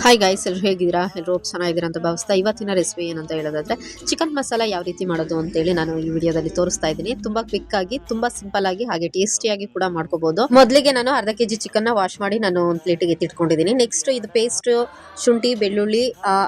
Hi guys, ಎಲ್ಲರೂ ಹೇಗಿದ್ದೀರಾ? ಎಲ್ಲರೂ ಚೆನ್ನಾಗಿದ್ದೀರಾ ಅಂತ ಭಾವಿಸ್ತಾ ಇವತ್ತಿನ ರೆಸಿಪಿ ಏನಂತ ಹೇಳೋದಾದ್ರೆ ಚಿಕನ್ ಮಸಾಲ ಯಾವ ರೀತಿ ಮಾಡೋದು ಅಂತೇಳಿ ನಾನು ಈ ವಿಡಿಯೋದಲ್ಲಿ ತೋರಿಸ್ತಾ ಇದ್ದೀನಿ. ತುಂಬಾ ಕ್ವಿಕ್ ಆಗಿ, ತುಂಬಾ ಸಿಂಪಲ್ ಆಗಿ, ಹಾಗೆ ಟೇಸ್ಟಿಯಾಗಿ ಕೂಡ ಮಾಡ್ಕೋಬಹುದು. ಮೊದಲಿಗೆ ನಾನು ಅರ್ಧ ಕೆಜಿ ಚಿಕನ್ ನ ವಾಶ್ ಮಾಡಿ ನಾನು ಒಂದು ಪ್ಲೇಟಿಗೆ ಎತ್ತಿಟ್ಕೊಂಡಿದ್ದೀನಿ. ನೆಕ್ಸ್ಟ್ ಇದು ಪೇಸ್ಟ್ ಶುಂಠಿ, ಬೆಳ್ಳುಳ್ಳಿ,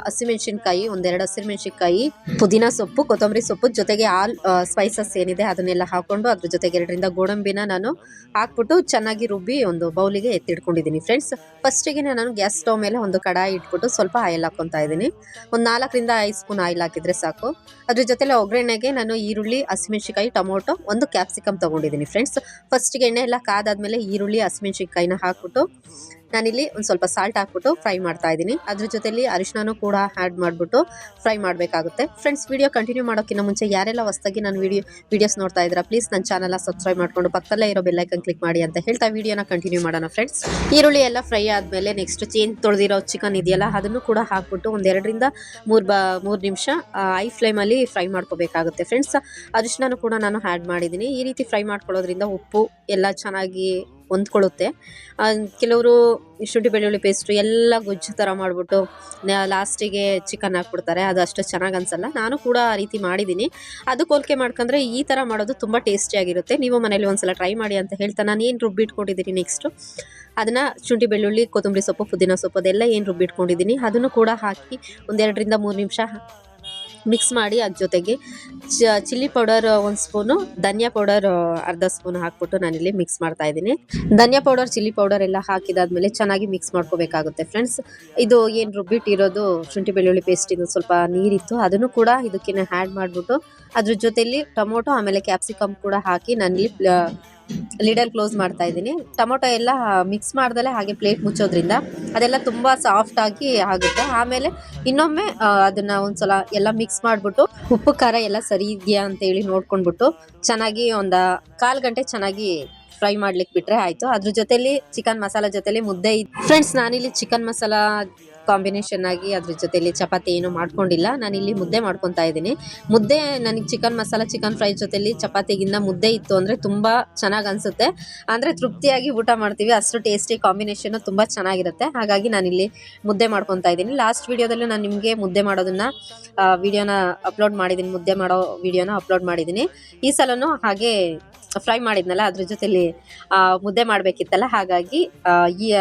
ಹಸಿಮೆಣಸಿನಕಾಯಿ, ಒಂದೆರಡು ಹಸಿಮೆಣಸಿನಕಾಯಿ, ಪುದೀನ ಸೊಪ್ಪು, ಕೊತ್ತಂಬರಿ ಸೊಪ್ಪು, ಜೊತೆಗೆ ಆಲ್ ಸ್ಪೈಸಸ್ ಏನಿದೆ ಅದನ್ನೆಲ್ಲ ಹಾಕೊಂಡು ಅದ್ರ ಜೊತೆಗೆ 2ರಿಂದ ಗೋಡಂಬಿನ ನಾನು ಹಾಕ್ಬಿಟ್ಟು ಚೆನ್ನಾಗಿ ರುಬ್ಬಿ ಒಂದು ಬೌಲಿಗೆ ಎತ್ತಿಟ್ಕೊಂಡಿದ್ದೀನಿ. ಫ್ರೆಂಡ್ಸ್, ಫಸ್ಟಿಗೆ ನಾನು ಗ್ಯಾಸ್ ಸ್ಟವ್ ಮೇಲೆ ಒಂದು ಕಡಾಯಿ ಇಟ್ಬಿಟ್ಟು ಸ್ವಲ್ಪ ಆಯಿಲ್ ಹಾಕೊತಾ ಇದ್ದೀನಿ. ಒಂದು 4ರಿಂದ 5 ಸ್ಪೂನ್ ಆಯಿಲ್ ಹಾಕಿದ್ರೆ ಸಾಕು. ಅದ್ರ ಜೊತೆಲೆ ಒಗ್ಗರಣೆಗೆ ನಾನು ಈರುಳ್ಳಿ, ಹಸಿಮೆಣಸಿನಕಾಯಿ, ಟೊಮೊಟೊ, ಒಂದು ಕ್ಯಾಪ್ಸಿಕಮ್ ತಗೊಂಡಿದ್ದೀನಿ. ಫ್ರೆಂಡ್ಸ್, ಫಸ್ಟ್ಗೆ ಎಣ್ಣೆ ಎಲ್ಲ ಕಾದಾದ್ಮೇಲೆ ಈರುಳ್ಳಿ, ಹಸಿಮೆಣಸಿನಕಾಯಿನ ಹಾಕ್ಬಿಟ್ಟು ನಾನಿಲ್ಲಿ ಒಂದು ಸ್ವಲ್ಪ ಸಾಲ್ಟ್ ಹಾಕ್ಬಿಟ್ಟು ಫ್ರೈ ಮಾಡ್ತಾ ಇದ್ದೀನಿ. ಅದ್ರ ಜೊತೆಲಿ ಅರಿಶಿನೂ ಕೂಡ ಆ್ಯಡ್ ಮಾಡಿಬಿಟ್ಟು ಫ್ರೈ ಮಾಡಬೇಕಾಗುತ್ತೆ. ಫ್ರೆಂಡ್ಸ್, ವಿಡಿಯೋ ಕಂಟಿನ್ಯೂ ಮಾಡೋಕ್ಕಿಂತ ಮುಂಚೆ ಯಾರೆಲ್ಲ ಹೊಸದಾಗಿ ನಾನು ವಿಡಿಯೋಸ್ ನೋಡ್ತಾ ಇದ್ದೀರಾ, ಪ್ಲೀಸ್ ನನ್ನ ಚಾನಲ್ನ ಸಬ್ಸ್ಕ್ರೈಬ್ ಮಾಡಿಕೊಂಡು ಪಕ್ಕದಲ್ಲೇ ಇರೋ ಬೆಲ್ಲೈಕನ್ ಕ್ಲಿಕ್ ಮಾಡಿ ಅಂತ ಹೇಳ್ತಾ ವಿಡಿಯೋನ ಕಂಟಿನ್ಯೂ ಮಾಡೋಣ. ಫ್ರೆಂಡ್ಸ್, ಈರುಳ್ಳಿ ಎಲ್ಲ ಫ್ರೈ ಆದಮೇಲೆ ನೆಕ್ಸ್ಟ್ ತೊಳೆದಿರೋ ಚಿಕನ್ ಇದೆಯಲ್ಲ ಅದನ್ನು ಕೂಡ ಹಾಕ್ಬಿಟ್ಟು ಒಂದು 2ರಿಂದ 3 ನಿಮಿಷ ಐ ಫ್ಲೇಮಲ್ಲಿ ಫ್ರೈ ಮಾಡ್ಕೋಬೇಕಾಗುತ್ತೆ. ಫ್ರೆಂಡ್ಸ್, ಅರಿಶಿನೂ ಕೂಡ ನಾನು ಆ್ಯಡ್ ಮಾಡಿದ್ದೀನಿ. ಈ ರೀತಿ ಫ್ರೈ ಮಾಡ್ಕೊಳ್ಳೋದ್ರಿಂದ ಉಪ್ಪು ಎಲ್ಲ ಚೆನ್ನಾಗಿ ಹೊಂದ್ಕೊಳ್ಳುತ್ತೆ. ಕೆಲವರು ಶುಂಠಿ ಬೆಳ್ಳುಳ್ಳಿ ಪೇಸ್ಟು ಎಲ್ಲ ಗೊಜ್ಜು ಥರ ಮಾಡಿಬಿಟ್ಟು ಲಾಸ್ಟಿಗೆ ಚಿಕನ್ ಹಾಕ್ಬಿಡ್ತಾರೆ. ಅದು ಅಷ್ಟು ಚೆನ್ನಾಗಿ ಅನಿಸಲ್ಲ. ನಾನು ಕೂಡ ಆ ರೀತಿ ಮಾಡಿದ್ದೀನಿ. ಅದು ಹೋಲಿಕೆ ಮಾಡ್ಕೊಂಡ್ರೆ ಈ ಥರ ಮಾಡೋದು ತುಂಬ ಟೇಸ್ಟಿಯಾಗಿರುತ್ತೆ. ನೀವು ಮನೇಲಿ ಒಂದ್ಸಲ ಟ್ರೈ ಮಾಡಿ ಅಂತ ಹೇಳ್ತಾ ನಾನು ಏನು ರುಬ್ಬಿಟ್ಕೊಂಡಿದ್ದೀನಿ ನೆಕ್ಸ್ಟು ಅದನ್ನು ಶುಂಠಿ ಬೆಳ್ಳುಳ್ಳಿ, ಕೊತ್ತಂಬರಿ ಸೊಪ್ಪು, ಪುದೀನ ಸೊಪ್ಪು ಅದೆಲ್ಲ ಏನು ರುಬ್ಬಿಟ್ಕೊಂಡಿದ್ದೀನಿ ಅದನ್ನು ಕೂಡ ಹಾಕಿ ಒಂದು 2ರಿಂದ 3 ನಿಮಿಷ ಮಿಕ್ಸ್ ಮಾಡಿ ಅದ್ರ ಜೊತೆಗೆ ಚಿಲ್ಲಿ ಪೌಡರ್ 1 ಸ್ಪೂನು, ಧನಿಯಾ ಪೌಡರ್ ಅರ್ಧ ಸ್ಪೂನ್ ಹಾಕ್ಬಿಟ್ಟು ನಾನಿಲ್ಲಿ ಮಿಕ್ಸ್ ಮಾಡ್ತಾ ಇದ್ದೀನಿ. ಧನಿಯಾ ಪೌಡರ್, ಚಿಲ್ಲಿ ಪೌಡರ್ ಎಲ್ಲ ಹಾಕಿದಾದ್ಮೇಲೆ ಚೆನ್ನಾಗಿ ಮಿಕ್ಸ್ ಮಾಡ್ಕೋಬೇಕಾಗುತ್ತೆ. ಫ್ರೆಂಡ್ಸ್, ಇದು ಏನು ರುಬ್ಬಿಟ್ಟಿರೋದು ಶುಂಠಿ ಬೆಳ್ಳುಳ್ಳಿ ಪೇಸ್ಟ್ ಇದು ಸ್ವಲ್ಪ ನೀರಿತ್ತು, ಅದನ್ನು ಕೂಡ ಇದಕ್ಕೆ ಆ್ಯಡ್ ಮಾಡಿಬಿಟ್ಟು ಅದ್ರ ಜೊತೆಲಿ ಟೊಮೊಟೊ ಆಮೇಲೆ ಕ್ಯಾಪ್ಸಿಕಮ್ ಕೂಡ ಹಾಕಿ ನಾನಿಲ್ಲಿ ಲಿಡಲ್ಲಿ ಕ್ಲೋಸ್ ಮಾಡ್ತಾ ಇದ್ದೀನಿ. ಟೊಮೊಟೊ ಎಲ್ಲ ಮಿಕ್ಸ್ ಮಾಡ್ದಲೆ ಹಾಗೆ ಪ್ಲೇಟ್ ಮುಚ್ಚೋದ್ರಿಂದ ಅದೆಲ್ಲ ತುಂಬ ಸಾಫ್ಟಾಗಿ ಆಗುತ್ತೆ. ಆಮೇಲೆ ಇನ್ನೊಮ್ಮೆ ಅದನ್ನು ಒಂದ್ಸಲ ಎಲ್ಲ ಮಿಕ್ಸ್ ಮಾಡಿಬಿಟ್ಟು ಉಪ್ಪು ಖಾರ ಎಲ್ಲ ಸರಿ ಇದೆಯಾ ಅಂತೇಳಿ ನೋಡ್ಕೊಂಡ್ಬಿಟ್ಟು ಚೆನ್ನಾಗಿ ಒಂದು 1/4 ಗಂಟೆ ಚೆನ್ನಾಗಿ ಫ್ರೈ ಮಾಡ್ಲಿಕ್ಕೆ ಬಿಟ್ಟರೆ ಆಯಿತು. ಅದ್ರ ಜೊತೆಲಿ ಚಿಕನ್ ಮಸಾಲ ಜೊತೆಲಿ ಮುದ್ದೆ ಫ್ರೆಂಡ್ಸ್, ನಾನಿಲ್ಲಿ ಚಿಕನ್ ಮಸಾಲ ಕಾಂಬಿನೇಷನ್ ಆಗಿ ಅದ್ರ ಜೊತೆಲಿ ಚಪಾತಿ ಏನು ಮಾಡ್ಕೊಂಡಿಲ್ಲ. ನಾನಿಲ್ಲಿ ಮುದ್ದೆ ಮಾಡ್ಕೊತಾ ಇದ್ದೀನಿ. ಮುದ್ದೆ ನನಗೆ ಚಿಕನ್ ಮಸಾಲ, ಚಿಕನ್ ಫ್ರೈ ಜೊತೆಲಿ ಚಪಾತಿಗಿನ್ನ ಮುದ್ದೆ ಇತ್ತು ಅಂದರೆ ತುಂಬ ಚೆನ್ನಾಗಿ ಅನಿಸುತ್ತೆ. ಅಂದರೆ ತೃಪ್ತಿಯಾಗಿ ಊಟ ಮಾಡ್ತೀವಿ, ಅಷ್ಟು ಟೇಸ್ಟಿ ಕಾಂಬಿನೇಷನ್ನು ತುಂಬ ಚೆನ್ನಾಗಿರುತ್ತೆ. ಹಾಗಾಗಿ ನಾನಿಲ್ಲಿ ಮುದ್ದೆ ಮಾಡ್ಕೊತಾ ಇದ್ದೀನಿ. ಲಾಸ್ಟ್ ವೀಡಿಯೋದಲ್ಲೂ ನಾನು ನಿಮಗೆ ಮುದ್ದೆ ಮಾಡೋದನ್ನು ವಿಡಿಯೋನ ಅಪ್ಲೋಡ್ ಮಾಡಿದ್ದೀನಿ. ಮುದ್ದೆ ಮಾಡೋ ವಿಡಿಯೋನ ಅಪ್ಲೋಡ್ ಮಾಡಿದ್ದೀನಿ. ಈ ಸಲನೂ ಹಾಗೆ ಫ್ರೈ ಮಾಡಿದ್ನಲ್ಲ ಅದ್ರ ಜೊತೆಲಿ ಮುದ್ದೆ ಮಾಡಬೇಕಿತ್ತಲ್ಲ, ಹಾಗಾಗಿ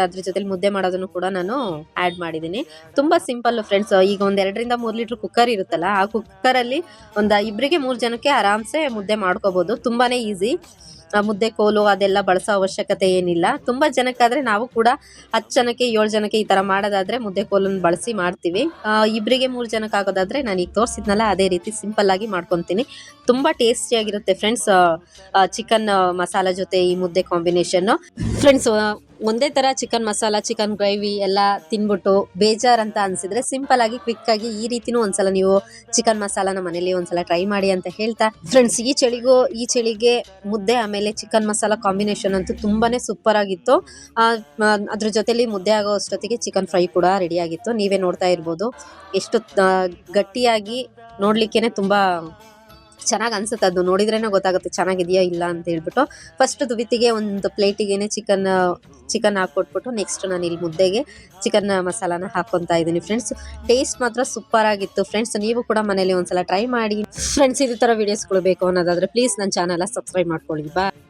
ಅದ್ರ ಜೊತೆಲಿ ಮುದ್ದೆ ಮಾಡೋದನ್ನು ಕೂಡ ನಾನು ಆ್ಯಡ್ ಮಾಡಿದ್ದೀನಿ. ತುಂಬ ಸಿಂಪಲ್ಲು ಫ್ರೆಂಡ್ಸ್. ಈಗ ಒಂದು 2ರಿಂದ 3 ಲೀಟ್ರ್ ಕುಕ್ಕರ್ ಇರುತ್ತಲ್ಲ, ಆ ಕುಕ್ಕರಲ್ಲಿ ಒಂದು 2-3 ಜನಕ್ಕೆ ಆರಾಮ್ಸೆ ಮುದ್ದೆ ಮಾಡ್ಕೋಬೋದು. ತುಂಬಾ ಈಸಿ. ಮುದ್ದೆ ಕೋಲು ಅದೆಲ್ಲ ಬಳಸೋ ಅವಶ್ಯಕತೆ ಏನಿಲ್ಲ. ತುಂಬ ಜನಕ್ಕಾದರೆ ನಾವು ಕೂಡ 10 ಜನಕ್ಕೆ 7 ಜನಕ್ಕೆ ಈ ಥರ ಮಾಡೋದಾದರೆ ಮುದ್ದೆ ಕೋಲನ್ನು ಬಳಸಿ ಮಾಡ್ತೀವಿ. 2-3 ಜನಕ್ಕೆ ಆಗೋದಾದರೆ ನಾನು ಈಗ ತೋರಿಸಿದ್ನಲ್ಲ ಅದೇ ರೀತಿ ಸಿಂಪಲ್ಲಾಗಿ ಮಾಡ್ಕೊತೀನಿ. ತುಂಬ ಟೇಸ್ಟಿಯಾಗಿರುತ್ತೆ ಫ್ರೆಂಡ್ಸ್. ಚಿಕನ್ ಮಸಾಲ ಜೊತೆ ಈ ಮುದ್ದೆ ಕಾಂಬಿನೇಷನ್ನು. ಫ್ರೆಂಡ್ಸ್, ಒಂದೇ ಥರ ಚಿಕನ್ ಮಸಾಲ, ಚಿಕನ್ ಗ್ರೇವಿ ಎಲ್ಲ ತಿನ್ಬಿಟ್ಟು ಬೇಜಾರಂತ ಅನಿಸಿದ್ರೆ ಸಿಂಪಲ್ಲಾಗಿ ಕ್ವಿಕ್ಕಾಗಿ ಈ ರೀತಿನೂ ಒಂದ್ಸಲ ನೀವು ಚಿಕನ್ ಮಸಾಲಾನ ಮನೇಲಿ ಒಂದ್ಸಲ ಟ್ರೈ ಮಾಡಿ ಅಂತ ಹೇಳ್ತಾ, ಫ್ರೆಂಡ್ಸ್, ಈ ಚಳಿಗೆ ಮುದ್ದೆ ಆಮೇಲೆ ಚಿಕನ್ ಮಸಾಲ ಕಾಂಬಿನೇಷನ್ ಅಂತೂ ತುಂಬಾ ಸೂಪರ್ ಆಗಿತ್ತು. ಅದ್ರ ಜೊತೆಲಿ ಮುದ್ದೆ ಆಗೋ ಅಷ್ಟೊತ್ತಿಗೆ ಚಿಕನ್ ಫ್ರೈ ಕೂಡ ರೆಡಿಯಾಗಿತ್ತು. ನೀವೇ ನೋಡ್ತಾ ಇರ್ಬೋದು ಎಷ್ಟು ಗಟ್ಟಿಯಾಗಿ, ನೋಡ್ಲಿಕ್ಕೇನೆ ತುಂಬ ಚೆನ್ನಾಗಿ ಅನ್ಸುತ್ತೆ. ಅದು ನೋಡಿದ್ರೇ ಗೊತ್ತಾಗುತ್ತೆ ಚೆನ್ನಾಗಿದೆಯಾ ಇಲ್ಲ ಅಂತ ಹೇಳ್ಬಿಟ್ಟು. ಫಸ್ಟ್ ದುವಿತಿಗೆ ಒಂದು ಪ್ಲೇಟಿಗೆ ಚಿಕನ್ ಹಾಕ್ಕೊಟ್ಬಿಟ್ಟು ನೆಕ್ಸ್ಟ್ ನಾನು ಇಲ್ಲಿ ಮುದ್ದೆಗೆ ಚಿಕನ್ ಮಸಾಲಾನ ಹಾಕ್ಕೊತಾ ಇದ್ದೀನಿ. ಫ್ರೆಂಡ್ಸ್, ಟೇಸ್ಟ್ ಮಾತ್ರ ಸೂಪರ್ ಆಗಿತ್ತು. ಫ್ರೆಂಡ್ಸ್, ನೀವು ಕೂಡ ಮನೇಲಿ ಒಂದ್ಸಲ ಟ್ರೈ ಮಾಡಿ. ಫ್ರೆಂಡ್ಸ್, ಇದೇ ಥರ ವೀಡಿಯೋಸ್ಗಳು ಬೇಕು ಅನ್ನೋದಾದರೆ ಪ್ಲೀಸ್ ನನ್ನ ಚಾನಲ್ನ ಸಬ್ಸ್ಕ್ರೈಬ್ ಮಾಡ್ಕೊಳ್ಳಿ. ಬಾಯ್.